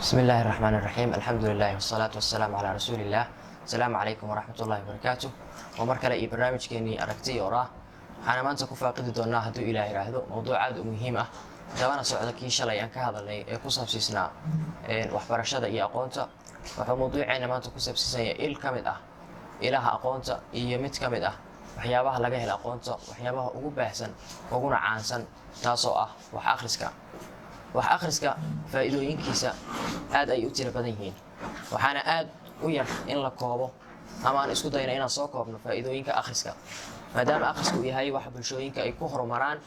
بسم الله الرحمن الرحيم الحمد لله والصلاة والسلام على رسول الله. السلام عليكم ورحمة الله وبركاته. ومركلة إي برنامج كيني أركتي وراه waxaana maanta ku faaqidi doonaa hadduu ilaah yiraahdo mowduuc aad u muhiim ah dabana socda kii shalay aan ka hadalnay ee ku saabsiisnaa waxbarashada iyo aqoonta. wuxuu mowduuceena maanta ku saabsiisan yahay il ka mid ah ilaha aqoonta iyo mid ka mid ah waxyaabaha laga helo aqoonta, waxyaabaha ugu baahsan uguna caansan taasoo ah wax akhriska faa'iidooyinkiisa aad ay u tiro badan yihiin, waxaana aad u yar in la koobo ama aan isku dayno inaan soo koobno faa'iidooyinka akhriska, maadaama akhrisku yahay wax bulshooyinka ay ku horumaraan,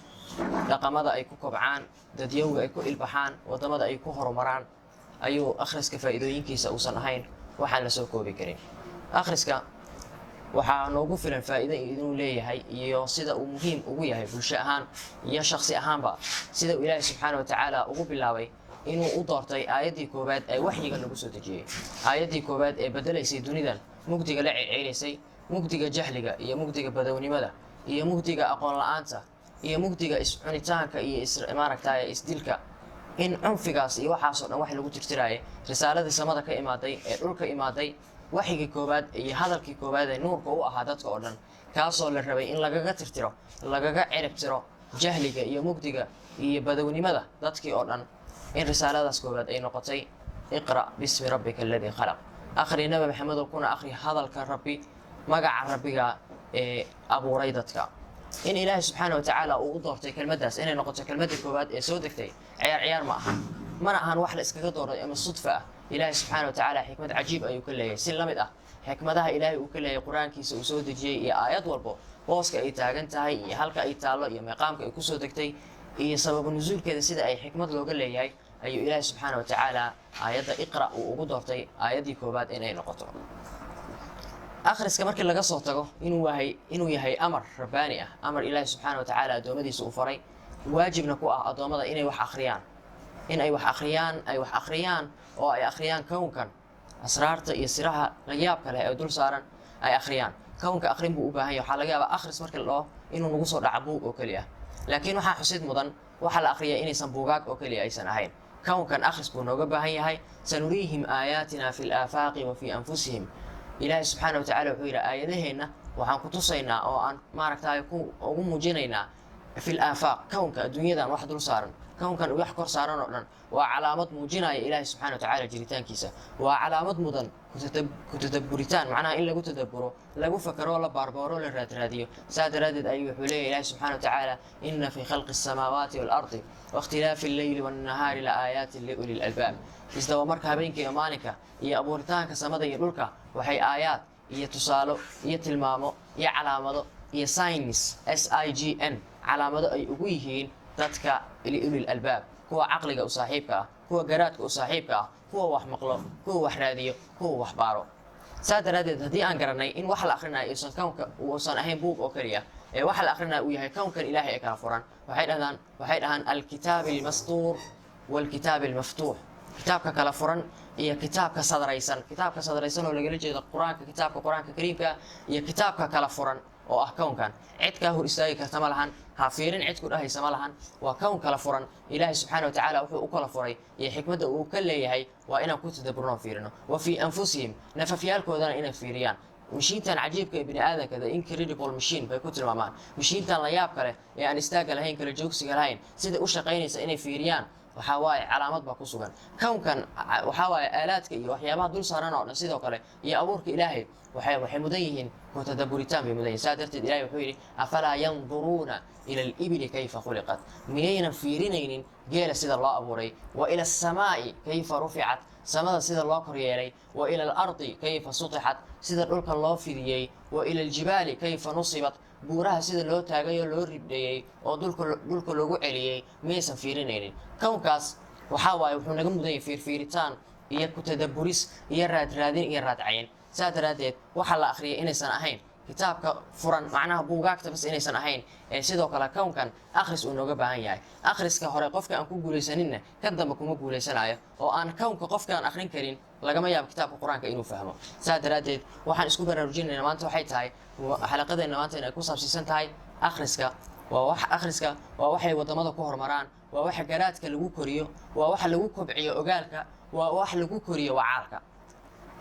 dhaqamada ay ku kobcaan, dadyowga ay ku ilbaxaan, wadamada ay ku horumaraan, ayuu akhriska faa'iidooyinkiisa uusan ahayn waxaan la soo koobi karin. akhriska waxaa noogu filan faa'iido inuu leeyahay iyo sida uu muhiim ugu yahay bulsho ahaan iyo shakhsi ahaanba, sida uu ilaahay subxaana wa tacaala ugu bilaabay inuu u doortay aayaddii koowaad ee waxyiga lagu soo dejiyey, aayaddii koowaad ee bedelaysay dunidan mugdiga la celcelaysay, mugdiga jahliga iyo mugdiga badownimada iyo mugdiga aqoon la'aanta iyo mugdiga iscunitaanka iyo maaragtay isdilka, in cunfigaas iyo waxaasoo dhan wax lagu tirtiraayay risaaladii samada ka imaaday ee dhulka imaaday, waxyigii koowaad iyo hadalkii koowaad ee nuurka u ahaa dadka oo dhan, kaasoo la rabay in lagaga tirtiro, lagaga cirib tiro jahliga iyo mugdiga iyo badownimada dadkii oo dhan, in risaaladaas koowaad ay noqotay iqra' bismi rabbika alladii khalaq, akhri nabi maxamedow kuna akhri hadalka rabbi, magaca rabbiga ee abuuray dadka. in ilaahay subxaana wa tacaala uu u doortay kelmaddaas inay noqoto kelmadda koowaad ee soo degtay ciyaar ma aha, mana ahan wax la iskaga dooray ama sudfa ah. ilaahay subxaana wa tacaala xikmad cajiib ayuu ka leeyahay, si la mid ah xikmadaha ilaahay uu ka leeyahay qur-aankiisa uu soo dejiyey iyo aayad walbo booska ay taagan tahay iyo halka ay taallo iyo meeqaamka ay kusoo degtay iyo sababu nusuulkeeda sida ay xikmad looga leeyahay, ayuu ilaahay subxaana wa tacaala aayadda iqra' uu ugu doortay aayaddii koowaad inay noqoto. akhriska markii laga soo tago inuu yahay amar rabbaani ah, amar ilaahay subxaana wa tacaala addoommadiisa uu faray, waajibna ku ah addoommada inay wax akhriyaan, ay wax akhriyaan oo ay akhriyaan kownkan asraarta iyo siraha la yaabka leh ee dul saaran ay akhriyaan. kownka akhrin buu u baahan yahay, waxaa laga yaabaa akhris markii la dhaho inuu nagu soo dhaco buug oo keliya, laakiin waxaa xusid mudan waxaa la akhriyaa inaysan buugaag oo keliya aysan ahayn. kownkan akhris buu nooga baahan yahay. sanuriihim aayaatina fi laafaaqi wa fii anfusihim, ilaahay subxaana wa tacala wuxuu yidhi aayadaheenna waxaan ku tusaynaa oo aan maaragtay ugu muujinaynaa fi laafaaq, kownka adduunyadan wax dul saaran, kownkan wax kor saaran oo dhan waa calaamad muujinaya ilaahay subxaana wa tacaala jiritaankiisa, waa calaamad mudan ku tadabburitaan, macnaha in lagu tadabburo, lagu fakaro, la baarbaaro, la raadraadiyo. saa daraaddeed ayuu wuxuu leeyahay ilaahay subxaana wa tacaala ina fii khalqi asamaawaati waalardi waاkhtilaafi alleyli waannahaari la aayaatin liuli lalbaab, isdaba marka habeenka iyo maalinka iyo abuuritaanka samada iyo dhulka waxay aayaad iyo tusaalo iyo tilmaamo iyo calaamado iyo signs sign calaamado ay ugu yihiin dadka liulil albaab, kuwa caqliga u saaxiibka ah, kuwa garaadka u saaxiibka ah, kuwa wax maqlo, kuwa wax raadiyo, kuwa wax baaro. saa daraaddeed haddii aan garanay in wax la akhrinayo uusan kownka uusan ahayn buug oo keliya ee waxa la akhrinayo uu yahay kownkan ilaahay ee kala furan, waxay dhahaan alkitaabi almastuur waalkitaabi almaftuux, kitaabka kala furan iyo kitaabka sadraysan oo lagala jeedo kitaabka qur-aanka kariimka iyo kitaabka kala furan oo ah kownkan. cid kaa hor istaagi karta ma lahan, ha fiirin cid ku dhahaysa ma lahan, waa kown kala furan. ilaahay subxaana wa tacaala wuxuu u kala furay iyo xikmadda uu ka leeyahay waa inaan ku tadabburno fiirino. wa fii anfusihim, nafafyaalkoodana inay fiiriyaan. mashiintan cajiibka ee bini aadanka the incredible machine bay ku tilmaamaan, mashiintan la yaabka leh ee aan istaagga lahayn, kala joogsiga lahayn, sida u shaqaynaysa inay fiiriyaan, waxaa waaye calaamad baa ku sugan. kownkan waxaa waaye aalaadka iyo waxyaabaha dul saaran oo dhan sidoo kale iyo abuurka ilaahay waxay mudan yihiin ku tadabburitaan bay mudan yihin. saa darteed ilahay wuxuu yidhi afalaa yanduruuna ila alibili kayfa khuliqat, miyaynan fiirinaynin geela sida loo abuuray, wa ila asamaa'i kayfa ruficat, samada sida loo koryeelay, wa ila alardi kayfa sutixat, sida dhulka loo fidiyey, wa ila aljibaali kayfa nusibat, buuraha sida loo taagay oo loo ribdhayey oo dhulka loogu celiyey, miyaysan fiirinaynin. kownkaas waxaa waaye wuxuu naga mudan yahay fiirfiiritaan iyo ku tadabburis iyo raadraadin iyo raadcayn. saa daraaddeed waxaa la akhriyay inaysan ahayn kitaabka furan, macnaha buugaagta bas inaysan ahayn, ee sidoo kale kownkan akhris uu nooga baahan yahay. akhriska hore qofka aan ku guulaysaninna kan dambe kuma guulaysanayo, oo aan kownka qofka aan akhrin karin lagama yaabo kitaabka qur-aanka inuu fahmo. saa daraaddeed waxaan isku baraarujinaynaa maanta waxay tahay xalaqadeenna maanta inay ku saabsiisan tahay akhriska waa waxay wadamada ku horumaraan, waa waxa garaadka lagu koriyo, waa waxa lagu kobciyo ogaalka, wax lagu koriyo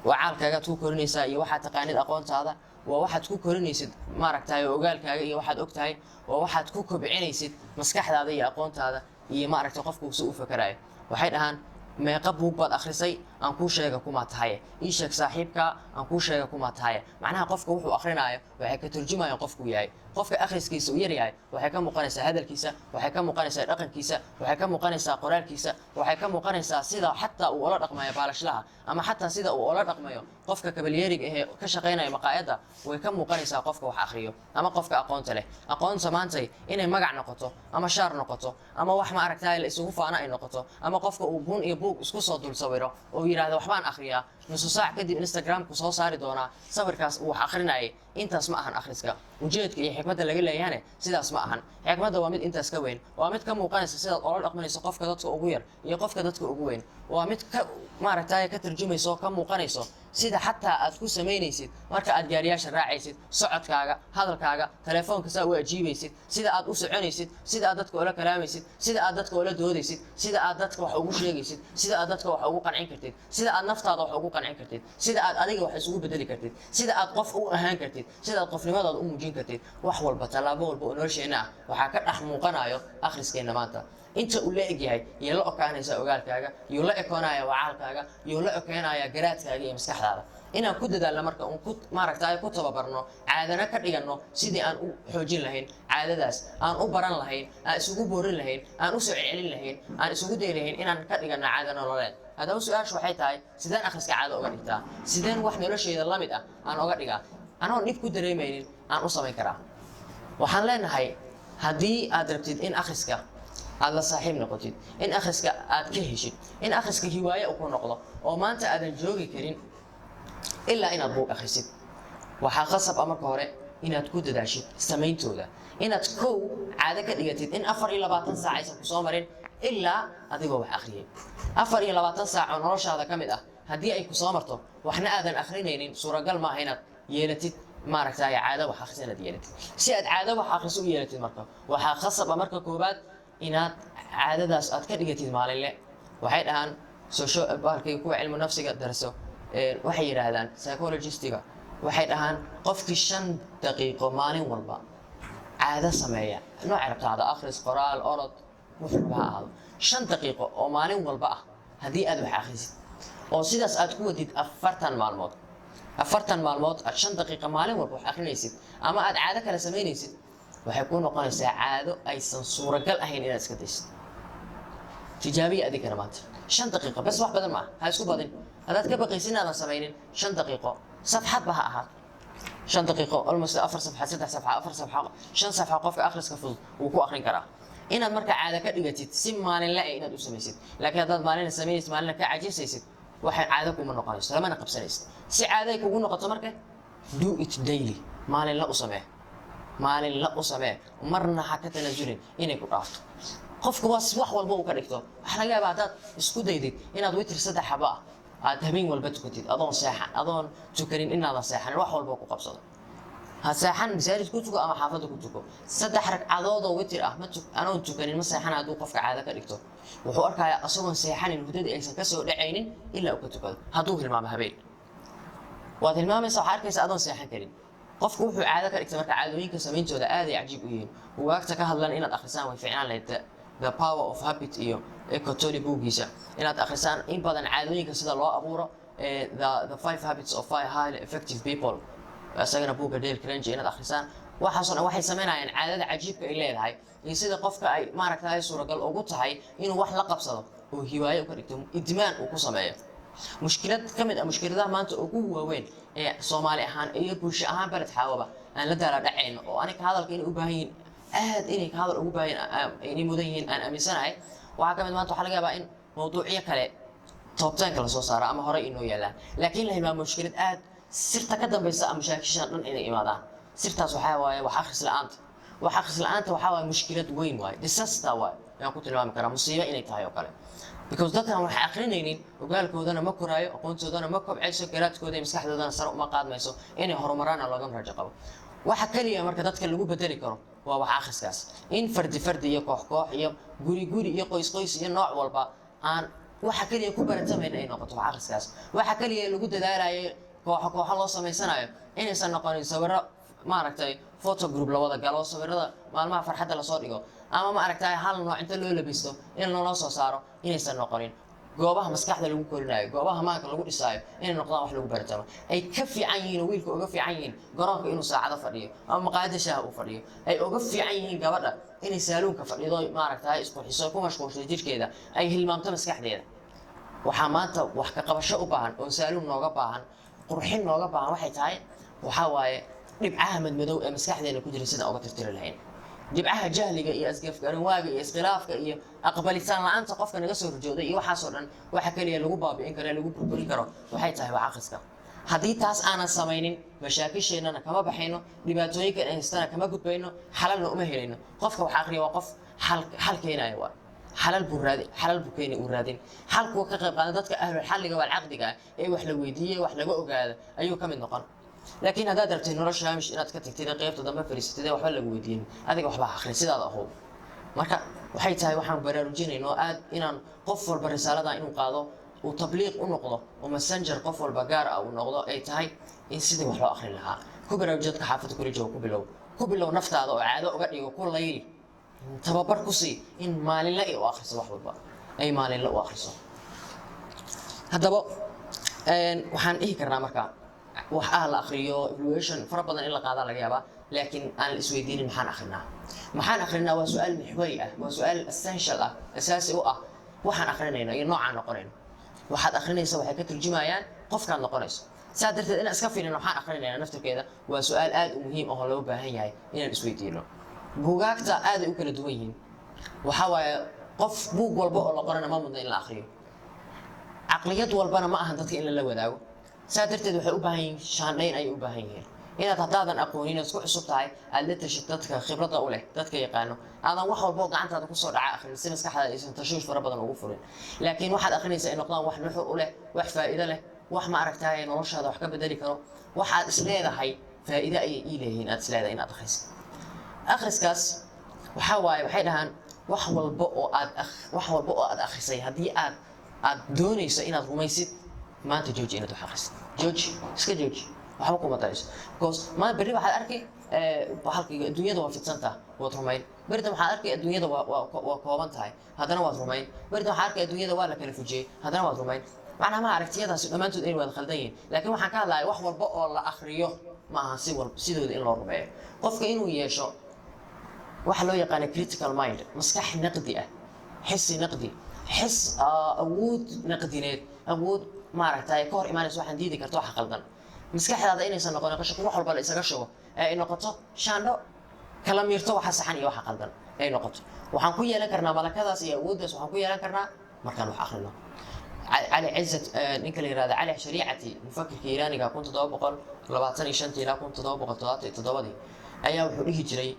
wacaalkaaga ku korinaysaa iyo waxaad taqaanid aqoontaada waa waxaad ku korinaysid maaragtay ogaalkaaga iyo waxaad ogtahay waa waxaad ku kobcinaysid maskaxdaada iyo aqoontaada iyo maaragtay qofku si u fakarayo waxay dhahaan meeqa buug baad akhrisay aan kuu sheega kuma tahay ii sheeg saaxiibka aan kuu sheega kuma tahay macnaha qofka wuxuu akhrinayo waxay ka turjumayaan qofku yahay qofka akhriskiisa uu yar yahay waxay ka muuqanaysaa hadalkiisa waxay ka muuqanaysaa dhaqankiisa waxay ka muuqanaysaa qoraalkiisa waxay ka muuqanaysaa sida xataa uu ula dhaqmayo baalashlaha ama xataa sida uu ula dhaqmayo qofka kabalyeeriga ee ka shaqaynaya maqaayadda way ka muuqanaysaa qofka wax akhriyo ama qofka aqoonta leh aqoonta maantay inay magac noqoto ama shaar noqoto ama wax ma aragtay la isugu faana ay noqoto ama qofka uu buun iyo buug isku soo dul sawiro oo yiraahdo waxbaan akhriyaa nusu saac kadib Instagram-ku soo saari doonaa sawirkaas uu wax akhrinayay intaas ma ahan akhriska ujeedka iyo xikmadda laga leeyahay sidaas ma ahan xikmadda waa mid intaas ka weyn waa mid ka muuqanaysa sida oo la dhaqmanayso qofka dadka ugu yar iyo qofka dadka ugu weyn waa mid ka maaragtay ka tarjumayso ka muuqanayso sida xataa aad ku sameynaysid marka aad gaariyaasha raacaysid socodkaaga hadalkaaga telefoonka saa u ajiibaysid sida aad u soconaysid sida aad dadka ula kalaamaysid sida aad dadka ula doodaysid sida aad dadka wax ugu sheegaysid sida aad dadka wax ugu qancin kartid sida aad naftaada wax ugu qancin kartid sida aad adiga wax isugu bedeli kartid sida aad qof u ahaan kartid sida aad qofnimadaada u muujin kartid wax walba talaabo walba oo nolosheena ah waxaa ka dhex muuqanayo akhriskeena maanta inta uu la egyahay iyo la okaanaysa ogaalkaaga iyo la ekoonaya wacaalkaaga iyo la ekeenaya garaadkaaga iyo maskaxdaada inaan ku dadaalno marka uun ku maaragtay ku tababarno caadana ka dhigano sidii aan u xoojin lahayn caadadaas aan u baran lahayn aan isugu boorin lahayn aan u soo celcelin lahayn aan isugu day lahayn inaan ka dhigano caado nololeed haddaba su-aashu waxay tahay sideen akhriska caado uga dhigtaa sideen wax nolosheeda la mid ah aan uga dhigaa anoon dhib ku dareemaynin aan u samayn karaa waxaan leenahay haddii aad rabtid in akhriska aad la saaxiib noqotid in akhriska aad ka heshid in akhriska hiwaaye uu ku noqdo oo maanta aadan joogi karin ilaa inaad buug akhrisid waxaa qasab ah marka hore inaad ku dadaashid samayntooda inaad kow caado ka dhigatid in 24 saac aysan ku soo marin ilaa adigoo wax akhriyay 24 saac oo noloshaada ka mid ah haddii ay ku soo marto waxna aadan akhrinaynin suuragal ma aha inaad yeelatid maaragtay caado wax akhris inaad yeelatid si aad caado wax akhris u yeelatid marka waxaa qasab ah marka koobaad inaad caadadaas aad ka dhigatid maalinle waxay dhahaan social barkay kuwa cilmu nafsiga darso waxay yiraahdaan psychologistiga waxay dhahaan qofkii 5 daqiiqo maalin walba caado sameeya nooc rabtaada akhris qoraal orod wuxuu ahaado 5 daqiiqo oo maalin walba ah haddii aad wax akhrisid oo sidaas aad ku wadid 40 maalmood 5 daqiiqo maalin walba wax akhrinaysid ama aad caado kale sameynaysid waxay ku noqonaysaa caado aysan suuragal ahayn inaad iska daysid tijaabiya adigana maanta 5 daqiiqo bas wax badan ma ha isku badin hadaad ka baqaysid inaadan samaynin 5 daqiiqo safxad ba ha ahaa 5 daqiiqo almost 4 safxad 3 safxad 4 safxad 5 safxad qofka akhriska fudud wuu ku akhrin karaa inaad marka caado ka dhigatid si maalinle ah inaad u samaysid laakiin hadaad maalinle sameynaysid maalinle ka cajisaysid waxay caado kuma noqonayso lamana qabsanaysid si caado ay kugu noqoto marka do it daily maalinle u samee maalin la u samee marna ha ka tanaasulin inay ku dhaafto qofku wax walba uu ka dhigto waxa laga yaabaa hadaad isku daydid inaad witr 3 xaba aad habeen walba tukatid adoon tukanin inaadan seexanin wax walba ku qabsado ha seexan masaajid ku tuko ama xaafada ku tuko 3 ragcadood oo witr ah anoon tukanin ma seexan hadduu qofka caado ka dhigto wuxuu arkayaa asagoon seexanin hudadii aysan ka soo dhacaynin ilaa uu ka tukado hadduu hilmaamo habeen waad hilmaamaysaa waxaa arkaysa adoon seexan karin qofku wuxuu caado ka dhigtay marka caadooyinka sameyntooda aad ay cajiib u yihiin buugaagta ka hadlan inaad akhrisaan way fiicnaan lahayd The Power of Habit iyo Eckhart Tolle buugiisa inaad akhrisaan in badan caadooyinka sida loo abuuro the 5 habits of highly effective people asagana buugga Dale Carnegie inaad akhrisaan waxaasoo dhan waxay sameynayaan caadada cajiibka ay leedahay iyo sida qofka ay maaragtay suuragal ugu tahay inuu wax la qabsado oo hiwaayo ka dhigto idmaan uu ku sameeyo mushkilad ka mid ah mushkiladaha maanta ugu waaweyn ee Soomaali ahaan iyo bulsho ahaan balad xaawaba aan la daala dhacayno oo aniga hadalka inay u baahan yihiin aad inay ka hadal ugu baahan inay mudan yihiin aan aaminsanahay waxa ka mid maanta waxa laga yaabaa in mowduucyo kale toobtaanka la soo saaro ama hore inoo yaalaan laakiin la hilmaamo mushkilad aad sirta ka dambaysa ama mashaakishan dhan inay imaadaan sirtaas waxa waaye wax akhris la'aanta waxa waaye mushkilad weyn waaye disaster waaye aan ku tilmaami karaa musiibo inay tahay oo kale because dadkan waxay akhrinaynin ogaalkoodana ma koraayo aqoontoodana ma kobcayso garaadkooda iyo maskaxdoodana sare uma qaadmayso inay horumaraan looga rajo qabo waxa kaliya marka dadka lagu bedeli karo waa wax akhriskaas in fardi iyo koox iyo guri iyo qoys iyo nooc walba aan waxa kaliya ku baratamayna ay noqoto wax akhriskaas waxa kaliya lagu dadaalayo kooxo loo samaysanayo inaysan noqonin sawirro maaragtay photo group la wada galo sawirrada maalmaha farxadda la soo dhigo ama maaragtay hal nooc inta loo labisto in loo soo saaro inaysan noqonin goobaha maskaxda lagu korinayo goobaha maanka lagu dhisaayo inay noqdaan wax lagu baratamo ay ka fiican yihiin wiilka uga fiican yihiin garoonka inuu saacado fadhiyo ama maqaayada shaaha uu fadhiyo ay uga fiican yihiin gabadha inay saaluunka fadhido maaragtay isku xiso ku mashquulsho jirkeeda ay hilmaamto maskaxdeeda waxaa maanta wax ka qabasho u baahan oo saaluun nooga baahan qurxin nooga baahan waxay tahay waxa waaye dhibcaha madmadow ee maskaxdeena ku jira sida uga tirtiri lahayn dibcaha jahliga iyo asgafgaran waaga iyo iskhilaafka iyo aqbalitaan la'aanta qofka naga soo horjooday iyo waxaasoo dhan waxa kaliya lagu baabi'in karo lagu burburin karo waxay tahay wax akhriska haddii taas aanan samaynin mashaakisheennana kama baxayno dhibaatooyinkan ay haystana kama gudbayno xalalna uma helayno qofka wax akhriya waa qof xal keenaya waa xalal buu keeni uu raadin xalkuwa ka qayb qaada dadka ahlul xalliga wal caqdiga ee wax la weydiiyey wax laga ogaada ayuu ka mid noqon laakiin haddaad rabtid nolosha haamish inaad ka tagtid qaybta dambe fariisatid waxba lagu weydiin adiga waxba akhri sidaada ahow marka waxay tahay waxaan baraarujinaynaa aad inaan qof walba risaalada inuu qaado uu tabliiq u noqdo oo messenger qof walba gaar ah uu noqdo ay tahay in sidii wax loo akhrin lahaa ku baraarujadka xaafadda kula jooga ku bilow naftaada oo caado uga dhigo ku layli tababar ku sii in maalinle ay u akhriso wax walba ay maalinle u akhriso haddaba waxaan dhihi karnaa marka wax la akhriyo evaluation fara badan in la qaadaa laga yaabaa laakiin aan la isweydiinin maxaan akhrinaa waa su-aal mixwari ah waa su-aal essential ah asaasi u ah waxaan akhrinayno iyo noocaan noqonayno waxaad akhrinaysa waxay ka turjumayaan qofkaad noqonayso saa darteed inaan iska fiirino waxaan akhrinayna naftirkeeda waa su-aal aad u muhiim ah oo loo baahan yahay inaan isweydiino buugaagta aad ay u kala duwan yihiin waxa waaye qof buug walba oo la qorana ma mudna in la akhriyo caqliyad walbana ma ahan dadka in la wadaago saa darteed waxay u baahan yihiin shaandhayn ayay u baahan yihiin inaad haddaadan aqoonin isku cusub tahay aad la tashid dadka khibradda u leh dadka yaqaano aadan wax walbo gacantaada kusoo dhaca akhrin si maskaxdaada aysan tashuush fara badan ugu furin laakiin waxaad akhrinaysaa ay noqdaan wax nuxur u leh wax faa'iido leh wax ma aragtaay noloshaada wax ka bedeli karo waxaad isleedahay faa'iido ayay ii leeyihiin aad isleedahay inaad akhrisid akhriskaas waxaa waaye waxay dhahaan wax walba oo aad akhrisay haddii aad doonayso inaad rumaysid maanta jooji inaad wax akhrisid iska jooji waxba kuma tarayso because maanta berri waxaad arkay halkayga adduunyada waa fidsantaha waad rumayn berridan waxaad arkay adduunyada waa kooban tahay haddana waad rumayn berridan waxaad arkay adduunyada waa la kala fujiyey haddana waad rumayn macnaha ma aragtiyadaasi dhammaantood inay wada khaldan yihiin laakiin waxaan ka hadlahay wax walba oo la akhriyo ma aha sidooda in loo rumeeyo qofka inuu yeesho waxa loo yaqaana critical mind maskax naqdi ah xisi naqdi xis awood naqdineed awood maaragtay ka hor imaanaysa waxaan diidi karto waxa qaldan maskaxdaada inaysan noqonin qashku wax walba la isaga shubo ay noqoto shaandho kala miirto waxa saxan iyo waxa qaldan ay noqoto waxaan ku yeelan karnaa malakadaas iyo awooddaas waxaan ku yeelan karnaa markaan wax akhrino علي عزت نكل هذا علي شريعتي مفكر كيراني كنت تطبق 25 إلى كنت تطبق 3 أيام وحوليه جري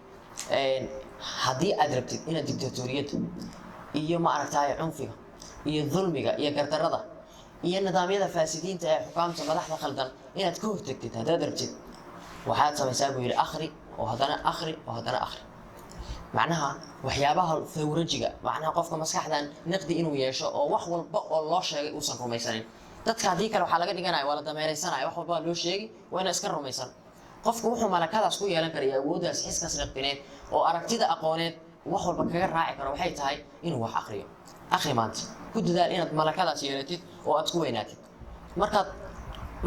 haddii aad rabtid inaad dictatoriyad iyo maaragtay cunfiga iyo dulmiga iyo gardarada iyo nidaamyada faasidiinta ee xukaamta madaxda khaldan inaad ka hortagtid haddaad rabtid waxaad samaysaa buu yidhi akhri oo haddana akhri macnaha waxyaabaha fawrajiga macnaha qofka maskaxdan naqdi inuu yeesho oo wax walba oo loo sheegay uusan rumaysanin dadka haddii kale waxaa laga dhiganaya waa la dameeraysanaya wax walba loo sheegi waa ina iska rumaysan qofku wuxuu malakadaas ku yeelan karaya awooddaas xiskaas naqdineed oo aragtida aqooneed wax walba kaga raaci karo waxay tahay inuu wax akhriyo akhri maanta ku dadaal inaad malakadaas yeelatid oo aad ku weynaatid markaad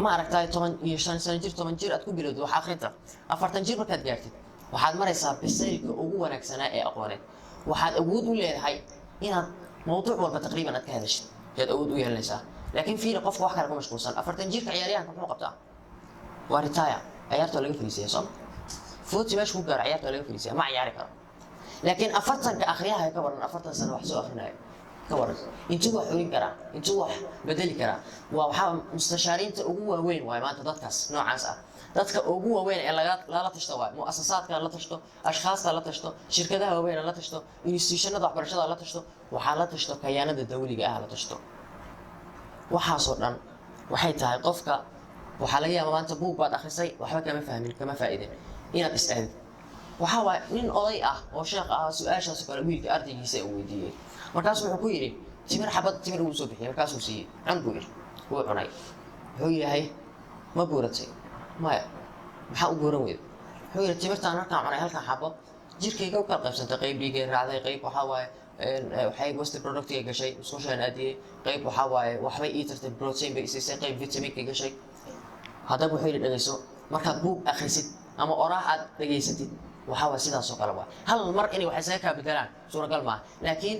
ma aragtay 15 sano jir 10 jir aad ku bilowdo wax akhrinta 40 jir markaad gaartid waxaad maraysaa bisaylka ugu wanaagsanaa ee aqooneed waxaad awood u leedahay inaad mowduuc walba taqriiban aad ka hadashid yaad awood u yeelanaysaa laakiin fiiri qofka wax kale ku mashquulsan 40 jirka ciyaaryahanka muxuu qabtaa waa retire ciyaarta laga fariisiyaa soo footi meesha ku gaar ciyaarta laga fariisiyaa ma ciyaari karo laakiin 40 ka akhriyaha ka waran 40 sano wax soo akhrinayo ka waran intuu wax xulin karaa intuu wax bedeli karaa waa waxa mustashaariinta ugu waaweyn waa maanta dadkaas noocaas ah dadka ugu waaweyn ee lala tashto waa muassasaadka la tashto ashkhaasta la tashto shirkadaha waaweyn la tashto institutionada waxbarashada la tashto waxaa la tashto kayaanada dawliga ah la tashto waxaasoo dhan waxay tahay qofka waxaa laga yaabaa maanta buug baad akhrisay waxba kama fahmin kama faa'iidin inaad istaagid waxa waa nin oday ah oo sheekh ah su'aashaas kale wiilka ardaygiisa uu weydiiyay markaas wuxuu ku yiri timir xabad timir uu soo bixiyay markaasuu siiyey cun buu yidhi wuu cunay wuxuu yahay ma buuratay maya maxaa u buuran weyda wuxuu yidhi timirtaan markaan cunay halkan xabo jirkayga u kala qaybsantay qayb dhiigay raacday qayb waxaa waaye waxay waste productiga gashay musqushaan aadiyey qayb waxaa waaye waxbay ii tartay protein bay isiisay qayb vitaminka gashay haddaba wuxuu yidhi dhegayso markaad buug akhrisid ama oraah aad dhegaysatid waxaa waaye sidaas oo kale waa hal mar inay wax isaga kaa bedelaan suuragal maaha laakiin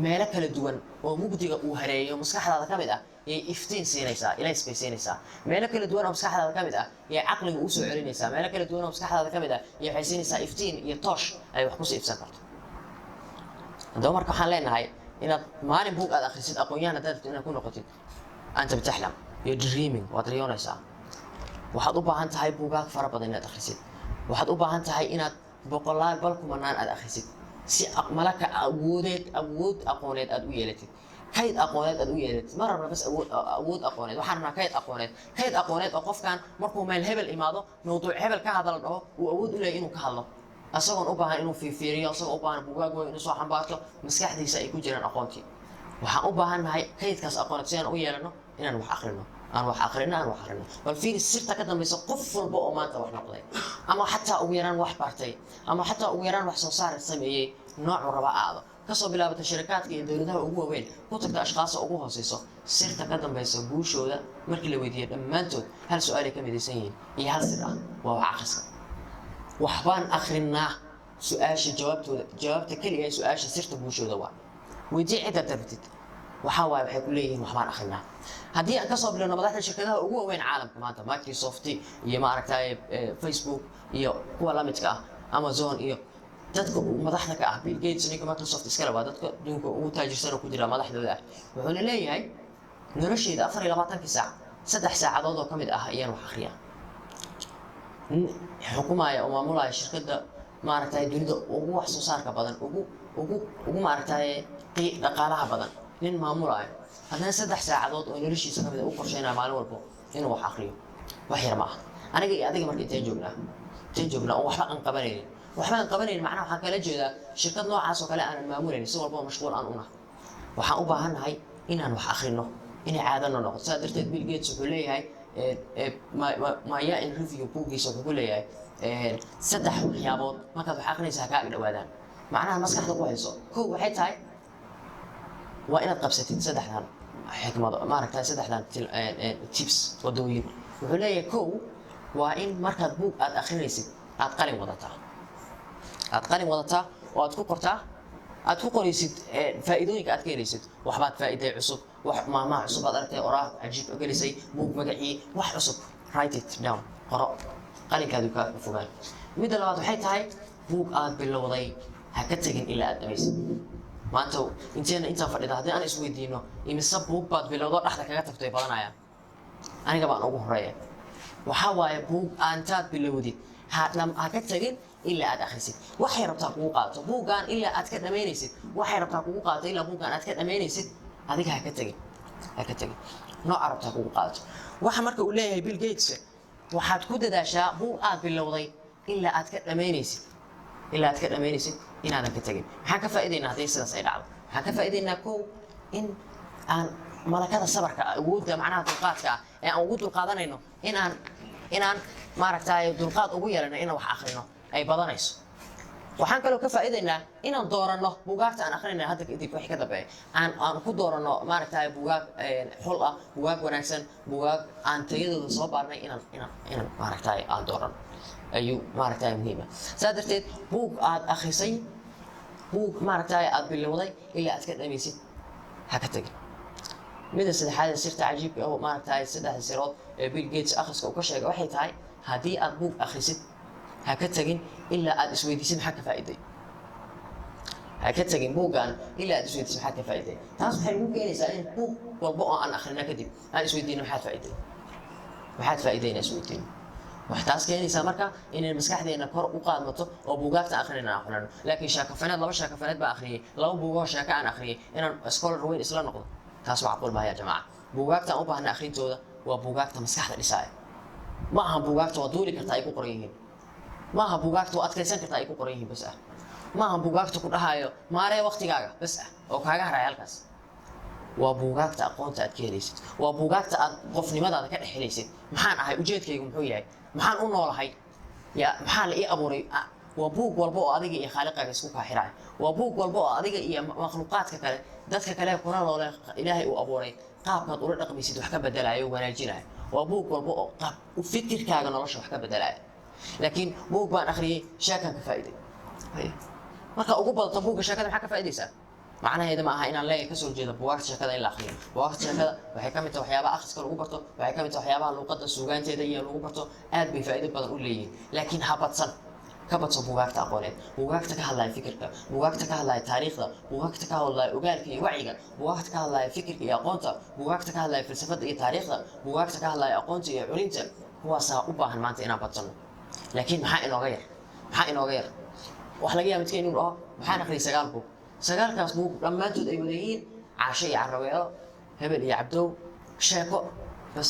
meelo kala duwan oo mugdiga uu hareeyo maskaxdaada ka mid ah yay iftiin siinaysaa ilays bay siinaysaa meelo kala duwan oo maskaxdaada ka mid ah yay caqliga u soo celinaysaa meelo kala duwan oo maskaxdaada ka mid ah yay waxay siinaysaa iftiin iyo toosh ay wax ku siibsan karto haddaba marka waxaan leenahay inaad maalin buug aad akhrisid aqoon-yahan haddaad rabto inaad ku noqotid anta bitaxlam iyo dreaming waad riyoonaysaa waxaad u baahan tahay buugaag fara badan inaad akhrisid waxaad u baahan tahay inaad boqolaal bal kumanaan aad akhrisid si malaka awood aqooneed aad u yeelatid kayd aqooneed aad u yeelatid ma rabna bas awood aqooneed waxaan rabnaa kayd aqooneed oo qofkan markuu meel hebel imaado mawduuc hebel ka hadal dhaho uu awood u leeyahay inuu ka hadlo asagoon u baahan inuu fiiriyo asagoo u baahan buugaag weyn inuu soo xambaarto maskaxdiisa ay ku jiraan aqoontii waxaan u baahannahay kaydkaas aqooneed si aan u yeelano inaan wax akhrino aan wax akhrino bal fiiri sirta ka dambaysa qof walba oo maanta wax noqday ama xataa ugu yaraan wax bartay ama xataa ugu yaraan wax soo saar sameeyey noocuu raba aado kasoo bilaabata shirkadaadka iyo dowladaha ugu waaweyn ku tagta ashqaasta ugu hooseyso sirta ka dambaysa guushooda markii la weydiiyo dhammaantood hal su-aalay ka midaysan yihiin iyo hal sir ah waa wax akhriska waxbaan akhrinaa su-aasha jawaabta keliya ee su-aasha sirta guushooda waa weydii cidda dartid waxaa waaye waxay ku leeyihiin waxbaan akhrinaa haddii aan kasoo bilowno madaxda shirkadaha ugu waaweyn caalamka maanta Microsoft iyo maaragtay Facebook iyo kuwa la midka ah Amazon iyo dadka madaxda ka ah Bill Gates iyo Microsoft iskala waa dadka dunka ugu taajirsan oo ku jira madaxdooda wuxuuna leeyahay noloshayda 24 saac 3 saacadood oo kamid ah ayaan wax akhriyaa xukuumaya oo maamulaya shirkadda maaragtay dunida ugu wax soo saarka badan ugu maaragtay dhaqaalaha badan nin maamulaya haddana 3 saacadood oo noloshiisa kamid ah u qorsheynaya maalin walba inuu wax akhriyo wax yar ma aha aniga iyo adiga markii intaan joognaa oo waxba aan qabanaynin macnaha waxaan kala jeedaa shirkad noocaas oo kale aanan maamulayn si walba mashquul aan u nahay waxaan u baahannahay inaan wax akhrino inay caadano noqoto sidaa darteed Bill Gates wuxuu leeyahay maya in review buuggiisa wuxuu leeyahay 3 waxyaabood markaad wax akhrinaysa ka ag dhawaadaan macnaha maskaxda ku hayso kow waxay tahay waa inaad qabsatid 3dan xikmado maaragtay 3dan tips wadooyin wuxuu leeyahay kow waa in markaad buug aad akhrinaysid aad qalin wadataa oo aad ku qortaa aad ku qoraysid faa'iidooyinka aad ka helaysid waxbaad faa'iiday cusub wax maamaha cusub aad aragtay oraah cajiib oo gelisay buug magacii wax cusub write it down qoro qalinkaadu ka fogaan midda labaad waxay tahay buug aad bilowday ha ka tagin ilaa aad dhamaysid maanta intaan fadhida haddii aan isweydiino imise buug baad bilowdo dhaxda kaga tagtay badanayaan aniga baan ugu horeeya waxaa waaye buug aantaad bilowdid ha ka tagin ilaa aad akhrisid waxay rabtaa kugu qaato buuggaan ilaa aad ka dhamaynaysid waxay rabtaa kugu qaato ilaa buuggaan aad ka dhamaynaysid adiga ha ka tagin nooca rabtaa kugu qaato waxa marka uu leeyahay Bill Gates waxaad ku dadaashaa buug aad bilowday ilaa aad ka dhamaynaysid inaadan ka tagin maxaan ka faa'iidaynaa haddii sidaas ay dhacdo waxaan ka faa'iidaynaa kow in aan malakada sabarka awoodda macnaha dulqaadka ah ee aan ugu dulqaadanayno inaan maaragtay dulqaad ugu yeelano inaan wax akhrino ay badanayso waxaan kaloo ka faa'iidaynaa inaan dooranno buugaagta aan akhrinayna hadda kadib wixii ka dambeeya aan ku dooranno maaragtay buugaag xul ah buugaag wanaagsan buugaag aan tayadooda soo baarnay inaan maaragtay aan dooranno ayuu maaragtay muhiim ah saa darteed buug aad akhrisay buug maaragtay aad bilowday ilaa aad ka dhamaysid ha ka tagin midda saddexaad sirta cajiibka oo maaragtay 3 sirood ee Bill Gates akhriska uu ka sheegay waxay tahay haddii aad buug akhrisid ha ka tagin ilaa aad isweydiisid maxaa ka faa'iiday ha ka tagin buuggan ilaa aad isweydiisid maxaa ka faa'iiday taas waxay ugu keenaysaa in buug walba oo aan akhrina kadib aan isweydiino maxaad faa'iidayna isweydiino wax taas keenaysaa marka inay maskaxdeena kor u qaadmato oo buugaagta akhrina aan akhrino laakiin shaakafaneed 2 shaakafaneed baa akhriyay 2 buugoo shaaka aan akhriyay inaan scholar weyn isla noqdo taas macquul ma ya jamaa buugaagta aan u baahna akhrintooda waa buugaagta maskaxda dhisaya ma aha buugaagta waa duuli kartaa ay ku qoran yihiin ma aha buugaagta waa adkaysan kartaa ay ku qoran yihiin bas ah ma aha buugaagta ku dhahayo maaree waqtigaaga bas ah oo kaaga haray halkaas waa buugaagta aqoonta aad ka helaysid waa buugaagta aad qofnimadaada ka dhex helaysid maxaan ahay ujeedkaygu muxuu yahay maxaan u noolahay ya maxaa la ii abuuray waa buug walba oo adiga iyo khaaliqaaga isku kaaxiraya waa buug walba oo adiga iyo makhluuqaadka kale dadka kale kuna noole ilaahay uu abuuray qaabkaad ula dhaqmaysid wax ka bedelayo wanaajinaya waa buug walba oo qaab fikirkaaga nolosha wax ka bedelaya laakiin buug baan akhriyay sheekan ka faa'iiday marka ugu badato buugga sheekada maxaa ka faa'iidaysaa macnaheedu ma aha inaan leeyahay kasoo jeedo buugaagta sheekada in la akhriyo buugaagta sheekada waxay ka mid tahay waxyaabaha akhriska lagu barto waxay ka mid tahay waxyaabaha luuqadda suugaanteeda iyo lagu barto aad bay faa'iido badan u leeyihiin laakiin ha badsan ka badso buugaagta aqooneed buugaagta ka hadlaya fikirka buugaagta ka hadlaya taariikhda buugaagta ka hadlaya ogaalka iyo wacyiga buugaagta ka hadlaya fikirka iyo aqoonta buugaagta ka hadlaya falsafada iyo taariikhda buugaagta ka hadlaya aqoonta iyo culinta kuwaasaa u baahan maanta inaan badsano laakiin maxaa inooga yar wax laga yaaba midkeen inuu dhaho maxaan akhriyay 9 buug 9kaas buug dhammaantood ay wada yihiin caasho iyo carraweelo hebel iyo cabdow sheeko bas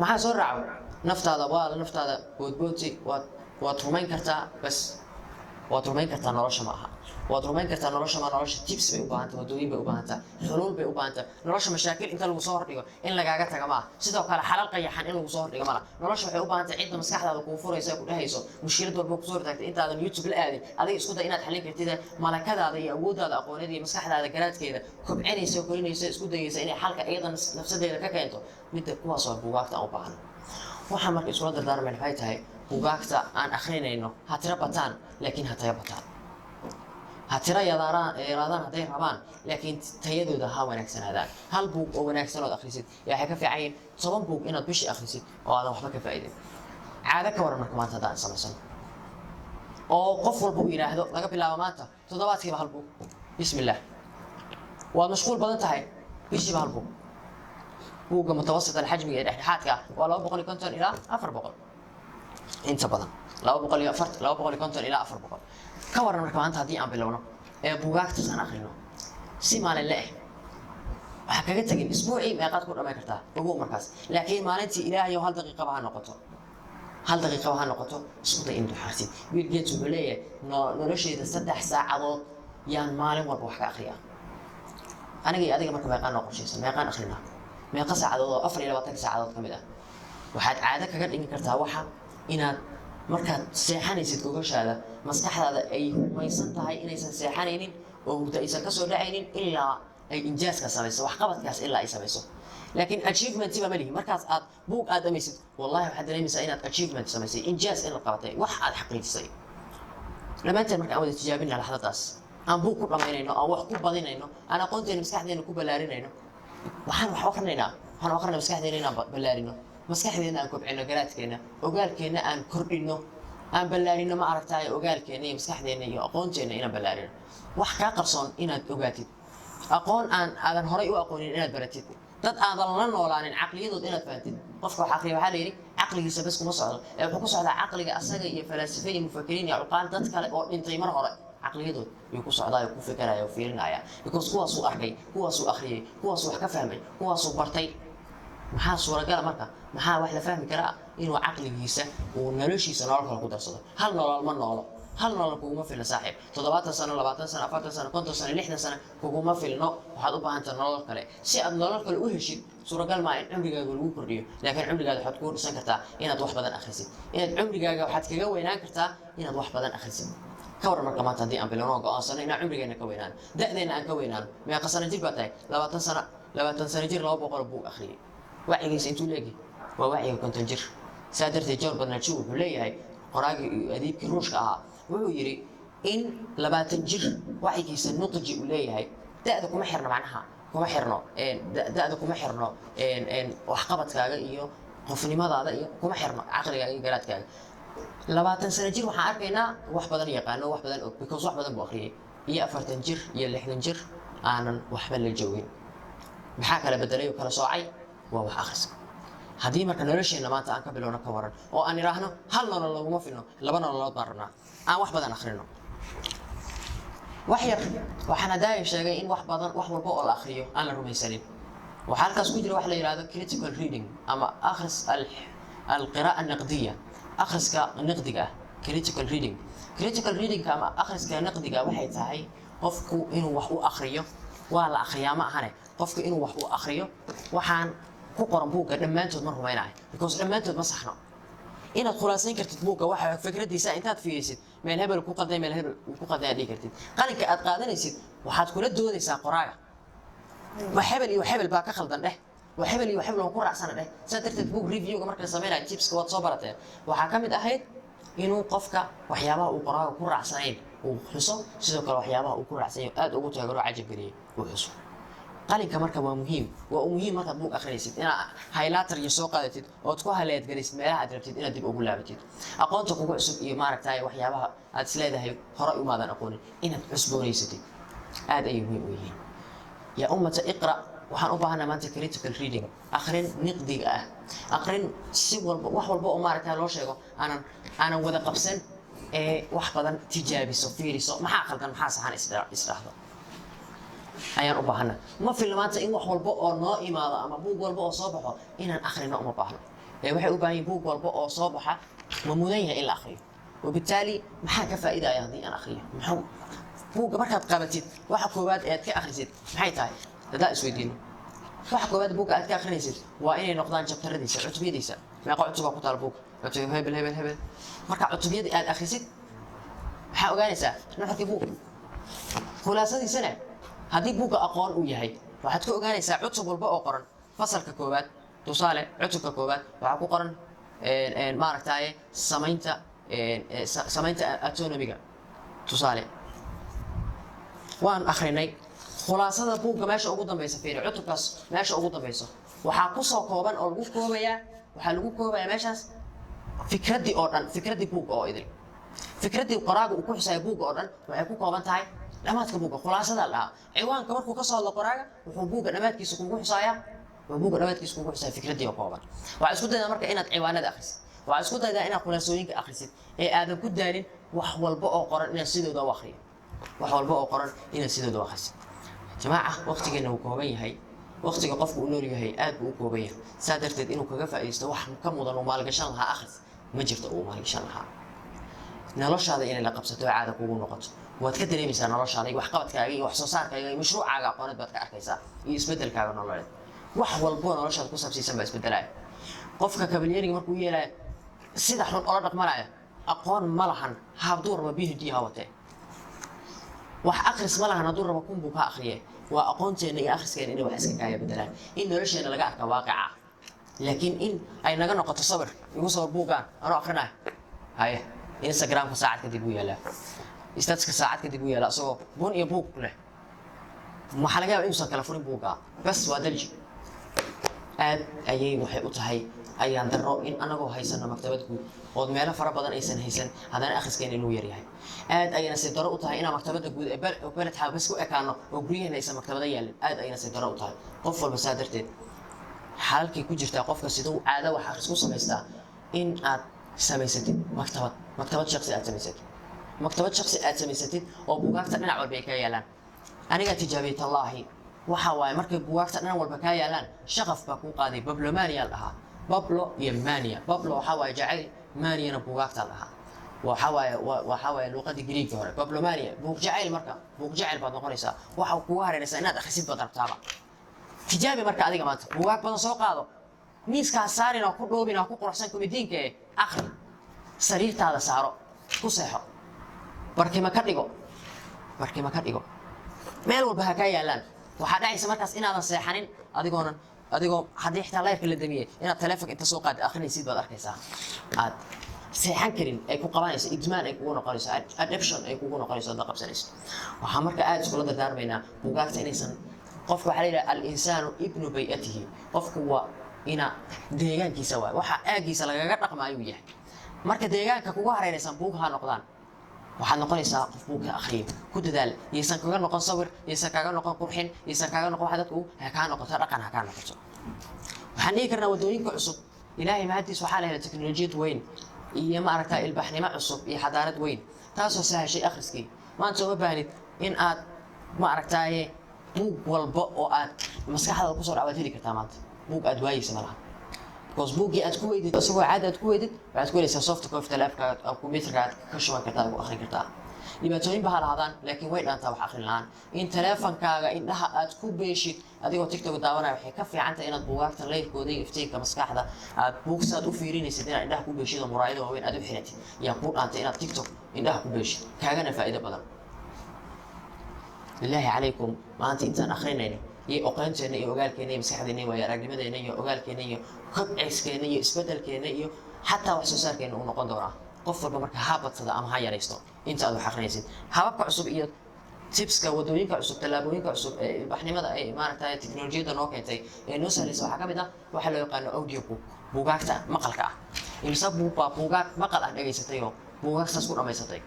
maxaa soo raaco naftaada boodboodsi waad rumayn kartaa bas waad rumayn kartaa nolosha ma aha waad rumayn kartaa nolosha ma nolosha tips bay u baahantahay wadooyin bay u baahantahay xuluul bay u baahantahay nolosha mashaakil inta lagu soo hordhigo in lagaaga taga ma sidoo kale xalal qayaxan in lagu soo hordhigo ma nolosha waxay u baahantahay cidda maskaxdaada kuu furaysa ku dhahayso mushkilad walba ku soo hortaagtay intaadan YouTube la aadin adiga isku day inaad xalin kartid malakadaada iyo awooddaada aqooneed iyo maskaxdaada garaadkeeda kobcinaysa korinaysa isku dayaysa inay xalka iyada nafsadeeda ka keento midda kuwaas waa buugaagta aan u baahan waxaan marka isula dardaarmay waxay tahay buugaagta aan akhrinayno ha tira bataan laakiin ha taya bataan ha tira yaraadaan hadday rabaan laakiin tayadooda ha wanaagsanaadaan hal buug oo wanaagsan ood akhrisid waxay ka fiican yihiin 10 buug inaad bishii akhrisid oo aadan waxba ka faa'iidin caado ka waran marka maanta haddaan samaysano oo qof walba uu yidhaahdo laga bilaabo maanta toddobaadkiiba hal buug bismillaah waad mashquul badan tahay bishiiba hal buug buugga mutawasit alxajmiga ee dhexdhexaadka waa 250 ilaa 400 inta badan 250 ilaa 400 ka waran marka maanta haddii aan bilowno ee buugaagtaas aan akhrino si maalinle waxaa kaga tagin isbuucii meeqaad ku dhammayn kartaa ogow markaas laakiin maalintii ilaahayow hal daqiiqaba ha noqoto isku day inaad xarsid Bill Gates wuxuu leeyahay nolosheeda 3 saacadood yaan maalin walba wax ka akhriyaa aniga iyo adiga marka meeqaan qorshaysan meeqaan akhrinaa meeqa saacadood oo 24 saacadood ka mid ah waxaad caado kaga dhigi kartaa waxa inaad markaad seexanaysid gogoshaada maskaxdaada ay rumaysan tahay inaysan seexanaynin oo hurdo aysan ka soo dhacaynin ilaa ay injaaska samayso wax qabadkaas ilaa ay samayso laakiin achievement ba malihi markaas aad buug aad dhamaysid wallahi waxaad dareemaysaa inaad achievement samaysay injaas in la qabatay wax aad xaqiijisay dhammaanteen marka aan wada tijaabinaa laxdadaas aan buug ku dhammaynayno aan wax ku badinayno aan aqoonteena maskaxdeena ku ballaarinayno waxaan wax akrinaynaa maskaxdeena inaan ballaarino maskaxdeena aan kobcino garaadkeena ogaalkeena aan kordhino aan ballaarino ma aragtaay ogaalkeena iyo maskaxdeena iyo aqoonteena inaan ballaarino wax ka qarsoon inaad ogaatid aqoon aadan horay u aqoonin inaad baratid dad aadan la noolaanin caqliyadood inaad fahamtid qofka wax akhriya waxaa la yidhi caqligiisa bas kuma socdo ee wuxuu ku socdaa caqliga asaga iyo falaasife iyo mufakiriin iyo cuqaal dad kale oo dhintay mar hore caqliyadood yuu ku socdaa oo ku fikiraya oo fiirinaya because kuwaasuu arkay kuwaasuu akhriyay kuwaasuu wax ka fahmay kuwaasuu bartay maxaa suuragala marka maxaa wax la fahmi karaa inuu caqligiisa uu noloshiisa nolol kale ku darsado hal nolol ma noolo hal nolol kuguma filna saaxiib 70 sano 20 sano 40 sano 50 sano 60 sano kuguma filno waxaad u baahan tahay nolol kale si aad nolol kale u heshid suuragal ma in cumrigaaga lagu kordhiyo laakiin cumrigaaga waxaad ku dhisan kartaa inaad wax badan akhrisid inaad cumrigaaga waxaad kaga weynaan kartaa inaad wax badan akhrisid ka waran marka maanta haddii aan bilowno go'aansano inaan cumrigeena ka weynaan da'deena aan ka weynaan meeqa sano jir baa tahay 20 sano jir 200 buug akhriyay wacyigiisa intuu leegi waa wacyiga 50 jir saa darteed John Bernanke wuxuu leeyahay qoraagii adiibkii ruushka ahaa wuxuu yiri in 20 jir wacyigiisa nudji uu leeyahay da'da kuma xirna macnaha da'da kuma xirno wax qabadkaaga iyo qofnimadaada iyo kuma xirno caqligaaga iyo garaadkaaga 20 sano jir waxaan arkaynaa wax badan yaqaano wax badan og because wax badan buu akhriyay iyo 40 jir iyo 60 jir aanan waxba la joogin maxaa kala bedelay oo kala soocay waa wax akhriska haddii marka nolosheena maanta aan ka bilowno ka waran oo aan idhaahno hal nolol laguma filno 2 nololood baan rabnaa aan wax badan akhrino wax yar waxaan hadaaya sheegay in wax walba oo la akhriyo aan la rumaysanin waxaa halkaas ku jira wax la yidhaahdo critical reading ama akhris alqiraa'a naqdiya akhriska naqdiga ah critical reading ama akhriska naqdiga waxay tahay qofku inuu wax u akhriyo waa la akhriyaa ma ahane qofka inuu wax uu akhriyo waxaan ku qoran buugga dhammaantood ma rumaynayo because dhammaantood ma saxno inaad khulaasayn kartid buugga waxa fikradiisa intaad fiirisid meel hebel ku qaday meel hebel ku qaday aad dhigi kartid qalinka aad qaadanaysid waxaad kula doodaysaa qoraaga وحبل يحبل باك خلدن ده وحبل يحبل وقرع سنة ده ساترت بوك ريفيو كمرك سمينا تيبس كوات صبرته وحكمت أهيد إنه قفك وحيابه وقرأ وقرع سنين وحصو سيدك وحيابه وقرع سنين أد وقلت يقرأ عجب قريه وحصو قال إنك مركب مهم ومهم مركب بوك أخريسيد أنا هايلاتر يسوق قادتيد أو تكون هايلات قريسيد ما أحد ربتيد أنا دب أقول لعبتيد أقول تقول عصب إيمارك تاي وحيابها أتسليده هاي هرأي ماذا نقول إن عصبونيستي هذا أي مهم يا أمة اقرأ وحن أباهنا ما أنت critical reading آخرين نقدي آخرين سوى وحول بقى ما رتها لوش يقول أنا وذا قبسن وحقا تجابي صفيري صو ما حقل كان محاسة عن إسراح أيان أباهنا ما في لما أنت إن وحول بقى نائم هذا أما بوق والبقى صباحه إن آخرين نقوم أباهنا وحي أباهين بوق والبقى صباحه ومنيها إلى آخره وبالتالي ما حاجة فائدة يهدي أنا آخرين محو buugga markaad qabatid waxa koowaad ee aad ka akhrisid maxay tahay dadaa isweydiin waxa koowaad buugga aad ka akhrinaysid waa inay noqdaan jabtaradiisa cutubiyadiisa meeqa cutub ku taal buugga cutub hebel marka cutubiyada aad akhrisid waxa ogaanaysaa nuxurkii buugga khulaasadiisana haddii buugga aqoon uu yahay waxaad ka ogaanaysaa cutub walba oo qoran fasalka koowaad tusaale cutubka koowaad waxaa ku qoran maaragtaaye samaynta autonomiga tusaale وان أخريني خلاصة بوك ماشي أقول دم بيسافر عطوكاس ماشي أقول دم بيسا وحاقصة كوبان أو الجوف كوبايا وحلوجوف كوبايا ماشاس فكرة دي أوران فكرة دي بوك أو إدري فكرة دي قراءة وكل شيء بوك أوران وحكون كوبان تاعي لما تكبوك خلاصة لا عوان كمان كوكسة ولا قراءة وحبوك نمات كيس كوكو حصايا وحبوك نمات كيس كوكو حصايا فكرة دي كوبان وعسكوت ده مركز إنك عوانات أخرس وعسكوت ده إنك خلاصوينك أخرسين آدم كود دارين وحول بقى قرن إن سيدو ده وخري وحول بقى قرن إن سيدو ده وخرس جماعة وقتك إنه كوبايا هاي وقتك قفك ونوري هاي آد بوكوبية سادرت إنه كجفا يستوح كم وضن ومال قشان لها أخذ ما جرت أو مال قشان لها نلاش هذا إن لقبسته عادة كوبون نقط وتكدري مثلا نلاش هذا وحقبت كاجي وحصصار كاجي مشروع عجا قناة بتكع كيسا يسبدل كاجي نلاش وحول بون نلاش هذا كوسب سيسمى يسبدلها قفك كبليري مركوية لا سيد حن أرادك ملاعب أقوان ملحن هابدور ما بيه دي هوته وح أخرس ملحن هدور ما كون بوها أخريه وأقونت إني أخرس كان إني وحسك كايا بدلها إن نرش إن لقاك واقعة لكن إن أي نجا نقطة صبر يوصل بوجا أنا أخرنا هاي إنستغرام ساعات كده بويا لا استاتسك ساعات كده بويا لا سو بون يبوك له ما حلقة يوصل كلفوني بوجا بس وادلج أي وحي أطهي أي عند الرؤين أنا جو هيسن مكتبتكم وضم ماله فرق بدن أيسن هيسن هذا أخذ كان إنه يريها أي ناس يدروا أطهي أنا مكتبتكم بلد حابس كو أكانه وقريه ناس مكتبة يالن أي ناس يدروا أطهي قفل بسادرتين حالك يكون جرت قفك سيدو عادة وحرسكو سميستا إن سميستين مكتبة شخصي سميستين مكتبة شخصي سميستين وبوقاك تنع والبيكا يالن أنا قلت تجابيت الله وحواي مركب بوقاك تنع والبيكا يالن شغف بكون قاضي بابلو مانيا لها بابلو يمانيا بابلو حواي جعل مانيا نبوقاك لها وحواي لغة جريك هوري بابلو مانيا بوق جعل مركب بوق جعل بعض نقوليسا وحو كواري نسانات أخسيب بضرب تابع تجابي مركا أديك مات بواك بدن سوق هذا ميس كاسارين أو كروبين أو كقرصان كوميدين كه آخر سرير هذا سعره كوسحة بركي ما كريجو مال والبهكاية لان وحد عيس مركز إن هذا سيحانين أديكون حد يحتاج لايف كل الدنيا إن التلفك أنت سوق هذا آخر يصير بعد آخر ساعة عاد سيحان كرين يكون قوانيس إدمان يكون قوانيس أدبشن يكون قوانيس هذا قبسانيس وحمرك آج كل هذا دار بينا بوقات تانيسن qofku waxa leeyahay al-insaanu ibnu bay'atihi qofku waa ina deegaankiisa waxa aagiisa lagaga dhaqmaayo yahay marka deegaanka kugu hareeraysan buugaha noqdaan waxaad noqonaysaa qof buuga akhriyo ku dadaal yeesan kaga noqon sawir yeesan kaga noqon qurxin yeesan kaga noqon dadku ha ka noqoto dhaqan ha ka noqoto waxaan dhigi karnaa wadooyinka cusub ilaahay mahadiis waxa leeyahay teknoolajiyad weyn iyo ma aragtaa ilbaxnimo cusub iyo xadaarad weyn taasoo sahashay akhriskii maanta uma baahnid in aad ma aragtaa buug walba oo aad maskaxdaada ku soo dhawaad heli kartaa maanta buug aad waayaysa malaha because buugii aad ku weydid asagoo caad aad ku weydid waxaad ku helaysaa soft copy telefoonka aad computerka aad ka shuban kartaa oo akhrin kartaa dhibaatooyin baa lahaadaan laakiin way dhaantaa wax akhrin lahaan in taleefankaaga indhaha aad ku beeshid adigoo tiktok daawanaya waxay ka fiican tahay inaad buugaagta leyrkooda iyo iftiinka maskaxda aad buugsaad u fiirinaysid inaad indhaha ku beeshid oo muraayado waaweyn aad u xiratid yaa kuu dhaantay inaad tiktok indhaha ku beeshid kaagana faa'iido badan bilaahi calaykum maanta intaan akhrinayno iyo oqoonteena iyo ogaalkeena iyo maskaxdeena iyo waayo-aragnimadeena iyo ogaalkeena iyo kobciskeena iyo isbedelkeena iyo xataa wax soo saarkeena uu noqon doonaa qof walba marka ha badsada ama ha yaraysto inta aad wax akhrinaysid hababka cusub iyo tipska wadooyinka cusub tallaabooyinka cusub ee ilbaxnimada ay maaragtay teknolojiyadda noo keentay ee noo sahlaysa waxaa ka mid ah waxa loo yaqaano audio book buugaagta maqalka ah imisa buug baa buugaag maqal ah dhegaysatay oo buugaagtaas ku dhammaysatay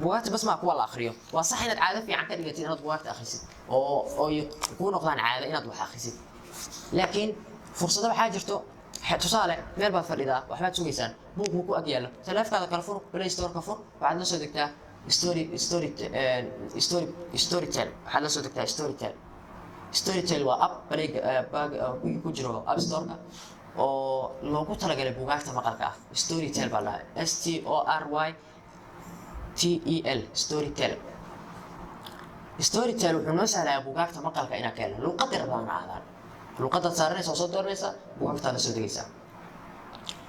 buugaagta bas maa kuwa la akhriyo waa sax inaad caado fiican ka dhigatid inaad buugaagta akhrisid oo kuu noqdaan caado inaad wax akhrisid laakiin fursado waxaa jirto tusaale meel baad fadhidaa waxbaad sugaysaan buug buu ku ag yaallo taleefkaada kala fur play store-ka fur waxaad la soo degtaa storytel waxaad la soo degtaa storytel waa app ku jiro app store-ka oo loogu talagalay buugaagta maqalka ah storytel baa lahaa storytel storytel wuxuu noo sahlayaa buugaagta maqalka inaad ka helno luuqadda rabaan aadaan luuqaddaad saaranaysa oo soo dooranaysa buugaagtaad la soo degaysaa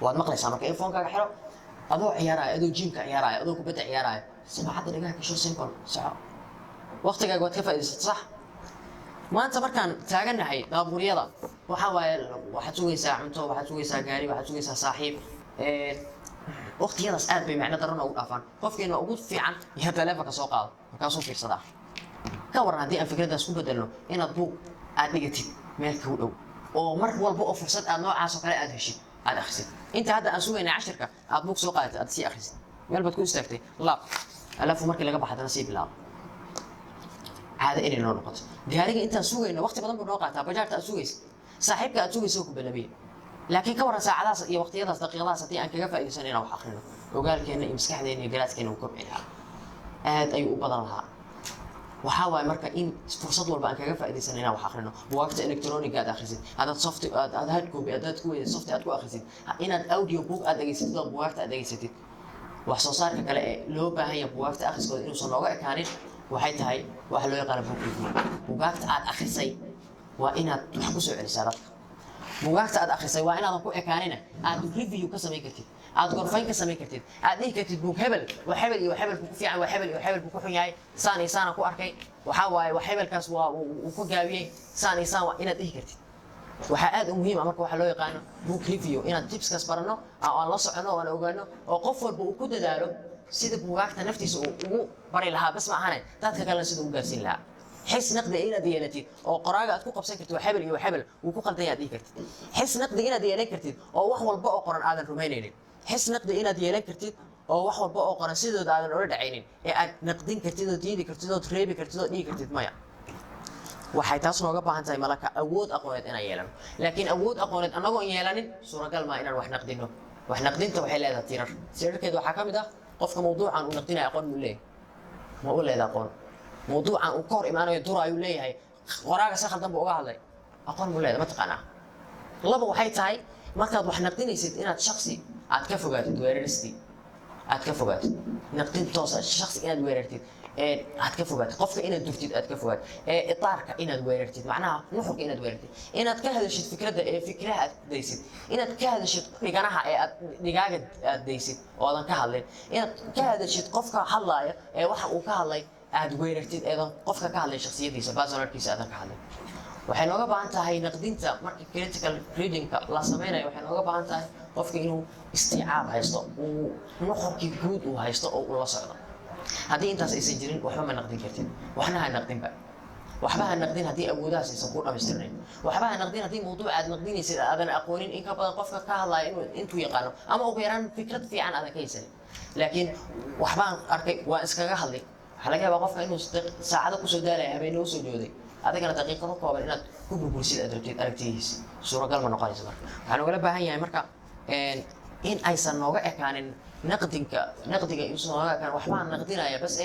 waad maqlaysaa marka earphone-kaaga xiro adoo ciyaaraya adoo jiimka ciyaaraya adoo kubadda ciyaaraya samaacadda dhagaha gasho simple soco waqtigaaga waad ka faa'iidaysata sax maanta markaan taagannahay baabuuryada waxaa waaye waxaad sugaysaa cunto waxaad sugaysaa gaari waxaad sugaysaa saaxiib waqtiyadaas aad bay macno darrona ugu dhaafaan qofkeena ugu fiican iyo taleefanka soo qaado markaasuu fiirsadaa ka waran haddii aan fikraddaas ku bedelno inaad buug aad dhigatid meel kuu dhow oo mar walba oo fursad aad noocaas oo kale aad heshid aad akhrisid inta hadda aan sugaynaa cashirka aad buug soo qaadatay aad sii akhrisid meel baad ku istaagtay laab alaafu markii laga baxadana sii bilaabo caado inay noo noqoto gaariga intaan sugayno waqti badan buu noo qaataa bajaarta aad sugaysa saaxiibka aad sugaysa oo ku balamiya laakiin ka waran saacadaas iyo waqtiyadaas daqiiqadaas haddii aan kaga faa'iidaysan inaan wax akhrino ogaalkeena iyo maskaxdeena iyo garaadkeena uu kobci lahaa aad ayuu u badan lahaa waxaa waaye marka in fursad walba aan kaga faa'iidaysan inaan wax akhrino buugaagta electronic aad akhrisid hadaad soft aad hard copy hadaad ku weyda soft aad ku akhrisid inaad audio book aad dhegaysatid oo buugaagta aad dhegaysatid wax soo saarka kale ee loo baahan yahay buugaagta akhriskooda inuusan nooga ekaanin waxay tahay waxa loo yaqaano book review buugaagta aad akhrisay waa inaad wax ku soo celisaa dadka buugaagta aad akhrisay waa inaadan ku ekaanina aad review ka samayn kartid aad gorfayn ka samayn kartid aad dhihi kartid buug hebel waa hebel iyo hebel ku fiican waa hebel iyo hebel ku xun yahay saan iyo saan ku arkay waxa waaye waa hebelkaas waa uu ku gaabiyay saan iyo saan waa inaad dhihi kartid waxaa aad u muhiim ah marka waxa loo yaqaano book review inaad tipskaas barano aan la socono oo aan ogaano oo qof walba uu ku dadaalo sida buugaagta naftiisa uu ugu bari lahaa bas ma ahane dadka kalena sida uu gaarsiin lahaa حس نقد إلى ديانتي أو قراءة تكون قبسين كرتي وحبل وحبل وكوكل ديانتي كرتي حس نقد إلى ديانتي كرتي أو وحول بقى قرن آذن رومانيين حس نقد إلى ديانتي كرتي أو وحول بقى قرن سيدو آذن أورد عينين نقدين كرتي دو تيدي كرتي دو تريبي كرتي دو دي كرتي مايا waxay taas nooga baahan tahay malaka awood aqooneed inaan yeelano laakiin awood aqooneed anagoo yeelanin suuragal ma inaan wax naqdino wax naqdinta waxay leedahay tirar sirarkeedu waxaa ka mid ah qofka mawduucan uu naqdinayo aqoon mu leeyahay ma u leedahay aqoon موضوع عن كور إيمانه يدور يوليه هاي قراءة سخر ذنب وقاه لي أقول مولاه ما تقنع الله وحيت هاي ما كان وح نقدين يصير إن شخصي أتكفوجات دويرستي أتكفوجات نقدين توصل شخص إن دويرتي أتكفوجات قف إن دوفتي أتكفوجات إطارك إن دويرتي معناها نحك إن دويرتي إن أتكهذا شيء فكرة ديسيت إن أتكهذا شيء لجناها لجاجة ديسيت وأنا كهذا إن أتكهذا شيء قفك حلاية وح وكهلاي aad weerartid eedan qofka ka hadlay shakhsiyadiisa personalkiisa aad ka hadlay waxay nooga baahan tahay naqdinta marka critical reading-ka la sameeyo waxay nooga baahan tahay qofka inuu istiicaab haysto uu nuxurkii guud uu haysto oo uu la socdo haddii intaas aysan jirin waxba ma naqdin kartid waxna ha naqdinba waxba ha naqdin haddii awoodahaas aysan ku dhamaystirnayn waxba ha naqdin haddii mawduuc aad naqdinaysid aadan aqoonin in ka badan qofka ka hadlaya intuu yaqaano ama ugu yaraan fikrad fiican aadan ka haysanin laakiin waxbaan arkay waa iskaga hadlay waxaa laga yaabaa qofka inuu saacado kusoo daalaya habeenimo soo jooday adigana daqiiqado kooban inaad ku burbursid aad rabtid aragtidiisa suuragal ma noqonaysa marka waxaa noogala baahan yahay marka in aysan nooga ekaanin naqdiga inuusan nooga ekaan waxbaan naqdinaya bas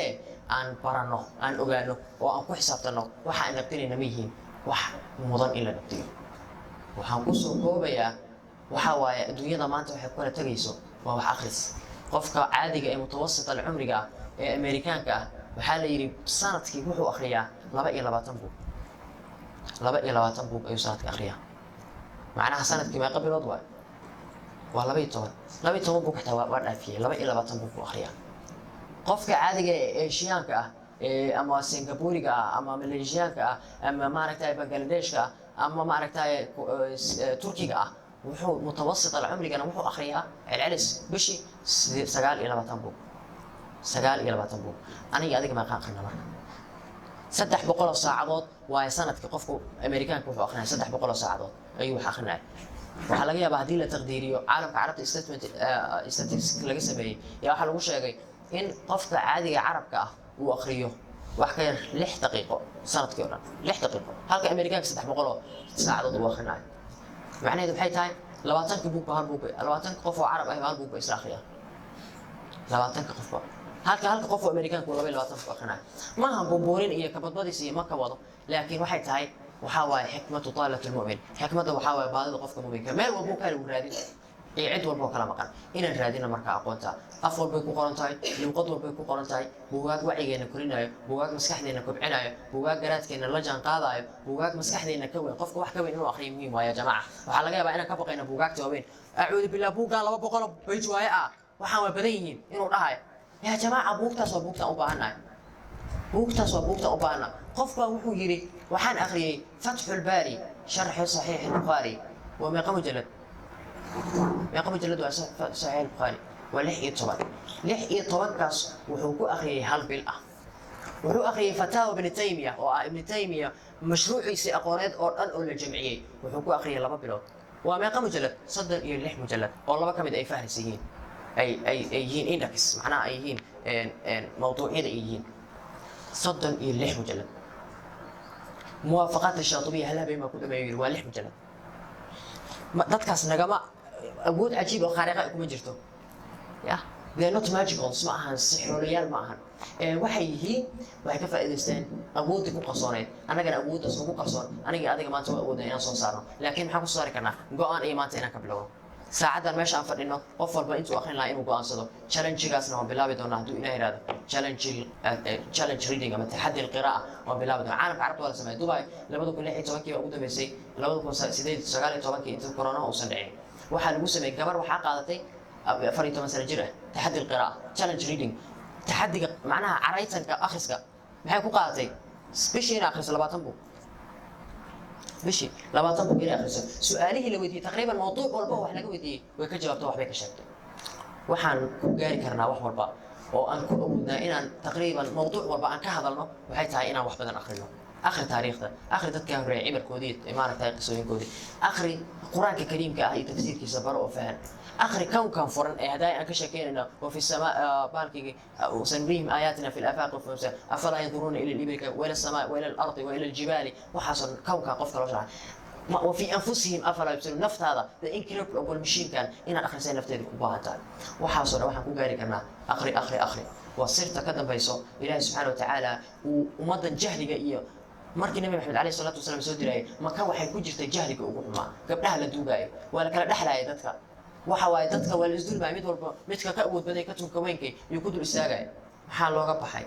aan barano aan ogaano oo aan ku xisaabtano waxa aan naqdinayna ma yihiin wax mudan in la naqdiyo waxaan kusoo koobayaa waxa waaye adduunyada maanta waxay ku kala tegayso waa wax akhris qofka caadiga ee mutawassit alcumriga ah ee Ameerikaanka ah waxaa la yidhi sanadkii wuxuu akhriyaa 22 buug 22 buug ayuu sanadkii akhriyaa macnaha sanadkii meeqa bilood waay waa 12 buug xitaa waa dhaafiyay 22 buug buu akhriyaa qofka caadiga ee Eeshiyaanka ah ama Singapooriga ah ama Maleeshiyaanka ah ama maaragtay Bangladeshka ah ama maaragtay Turkiga ah wuxuu mutawasit al-cumrigana wuxuu akhriyaa celcelis bishii 29 buug 29 buug aniga adiga ma aqaaqina marka 300 saacadood waa sanadkii qofku Amerikaanka wuxuu akhrinaa 300 saacadood ayuu wax akhrinaa waxaa laga yaabaa haddii la taqdiiriyo caalamka carabta statistics laga sameeyay yaa waxaa lagu sheegay in qofka caadiga carabka ah uu akhriyo wax ka yar 6 daqiiqo sanadkii oo dhan 6 daqiiqo halka Amerikaanka 300 saacadood uu akhrinaa macnaheedu waxay tahay 20 buug hal buug 20 qof oo carab ah hal buug isla akhriya 20 qof halka qof oo Amerikaanka uu 22 buug akhrinaa ma aha buubuurin iyo kabadbadiis iyo ma ka wado laakiin waxay tahay waxa waaye xikmatu taalatul mu'min xikmada waxa waaye baadida qofka mu'minka meel walba uu kale u raadin ee cid walba kala maqan inaan raadina marka aqoonta af walba ku qoran tahay luqad walba ku qoran tahay buugaag wacigeena korinayo buugaag maskaxdeena kobcinayo buugaag garaadkeena la jaan qaadayo buugaag maskaxdeena ka weyn qofka wax ka weyn inuu akhriyo muhiim waaye jamaa waxa laga yaabaa inaan ka baqayno buugaagta waaweyn a'uudu billaah buugaan 200 page waaye waxaan way badan yihiin inuu dhahayo ya jamaa buugtaas waa buugta u baahanahay buugtaas waa buugta u baahana qofka wuxuu yiri waxaan akhriyay Fathul Bari sharh sahih al-Bukhari wa meeqa mujallad صحيح البخاري ولح طبعا كاس وحكو أخي هل بالأ وحكو أخي فتاوى ابن تيمية وابن تيمية مشروع يسي أقوانات أن أول الجمعية وحكو أخي لما بلوت وما قام مجلد صدر يلح مجلد والله ما كمد أي فارسيين أيين إندكس معناها أيين موضوعين أيين صدر يلح مجلد موافقات الشاطبية هلا بما كنت ما يقول ولح مجلد dadkaas nagama awood cajiib oo khariiqa kuma jirto ya they not magical ma ahan sixroolayaal ma ahan waxay yihiin waxay ka faa'iideysteen awoodda ku qarsooneed anagana awoodda ugu qarsoon aniga adiga maanta waa awoodda inaan soo saarno laakiin maxaan ku saari karnaa go'aan iyo maanta inaan ka bilowno saacadan meesha aan fadhino qof walba intuu akhrin lahaa inuu go'aansado challenge-gaasna waan bilaabi doonaa hadduu ilaahay yiraahdo challenge reading ama taxaddi القراءة waan bilaabi doonaa caalamka carabta waa la sameeyay Dubai 2016 baa ugu dambeysay 2018 inta corona uusan dhicin waxaa lagu sameeyay gabar waxaa qaadatay 14 sano jir ah taxaddi القراءة challenge reading taxaddiga macnaha caraytanka akhriska maxay ku qaadatay special akhris 20 buug بشي لما طبق إلى آخر سؤاله اللي ودي تقريبا موضوع والبا وإحنا قوي ويكجب جوابته وحبيك شكله وحن جاري كرنا وح والبا وأن كنا إن تقريبا موضوع والبا أن كهذا وحيت هاي إنا وح بدنا آخر تاريخ ده آخر تذكر عبر كوديت إمارة تاريخ سوين كودي آخر القرآن الكريم كأي تفسير كسبر وفهم آخر كون كان فرن هدايا أنك شكينا وفي السماء بالكي وسنريهم آياتنا في الآفاق وفي أفلا ينظرون إلى الإبل وإلى السماء وإلى الأرض وإلى الجبال وحصل كون كان قفل رجعا وفي أنفسهم أفلا يبصرون نفط هذا الإنكريب أول مشين كان إن آخر سنة نفط كوباها تاني وحصل وحن كوجاري كنا أخري وصرت كذا بيسو إلهي سبحانه وتعالى ومضى جهل جئيه markii nabi maxamed alayhi salaatu wasalaam soo diray maka waxay ku jirtay jahliga ugu xumaa gabdhaha la duugayo wala kala dhaxlaayay dadka waxa waay dadka wala isdulmay mid walba midka ka awood badan ka tunka weynkay iyo ku dul istaagay maxaa looga baxay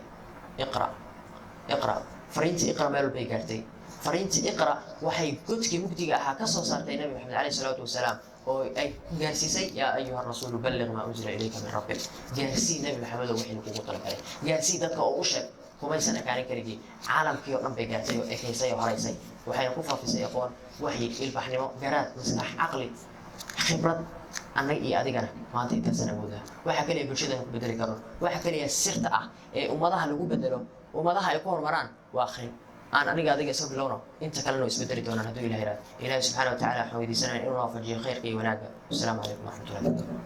iqra fariinti iqra meel bay gaartay fariinti iqra waxay godkii mugdiga ahaa ka soo saartay nabi maxamed alayhi salaatu wasalaam oo ay gaarsiisay yaa ayuha rasuul balligh ma unzila ilayka min rabbik gaarsiin nabi maxamed wixii kugu talagalay gaarsiin dadka oo u sheeg kumaysan akaanin karigi caalamkii oo dhan bay gaartay oo ekeysay oo horeysay waxay ku faafisay aqoon waxyi ilbaxnimo garaad maskax aqli khibrad annaga iyo adigana maanta intaasana awoodaa waxa kaliya bulshada ku bedeli karo waxa kaliya sirta ah ee ummadaha lagu bedelo ummadaha ay ku horumaraan waa akhrin aan aniga adiga isoo bilowno inta kalena isbedeli doonaan hadduu ilaahay subxaanahu wa tacaala waxaan weydiisanayaa inuu waafajiyo khayrka iyo wanaagga. Assalaamu calaykum waraxmatullahi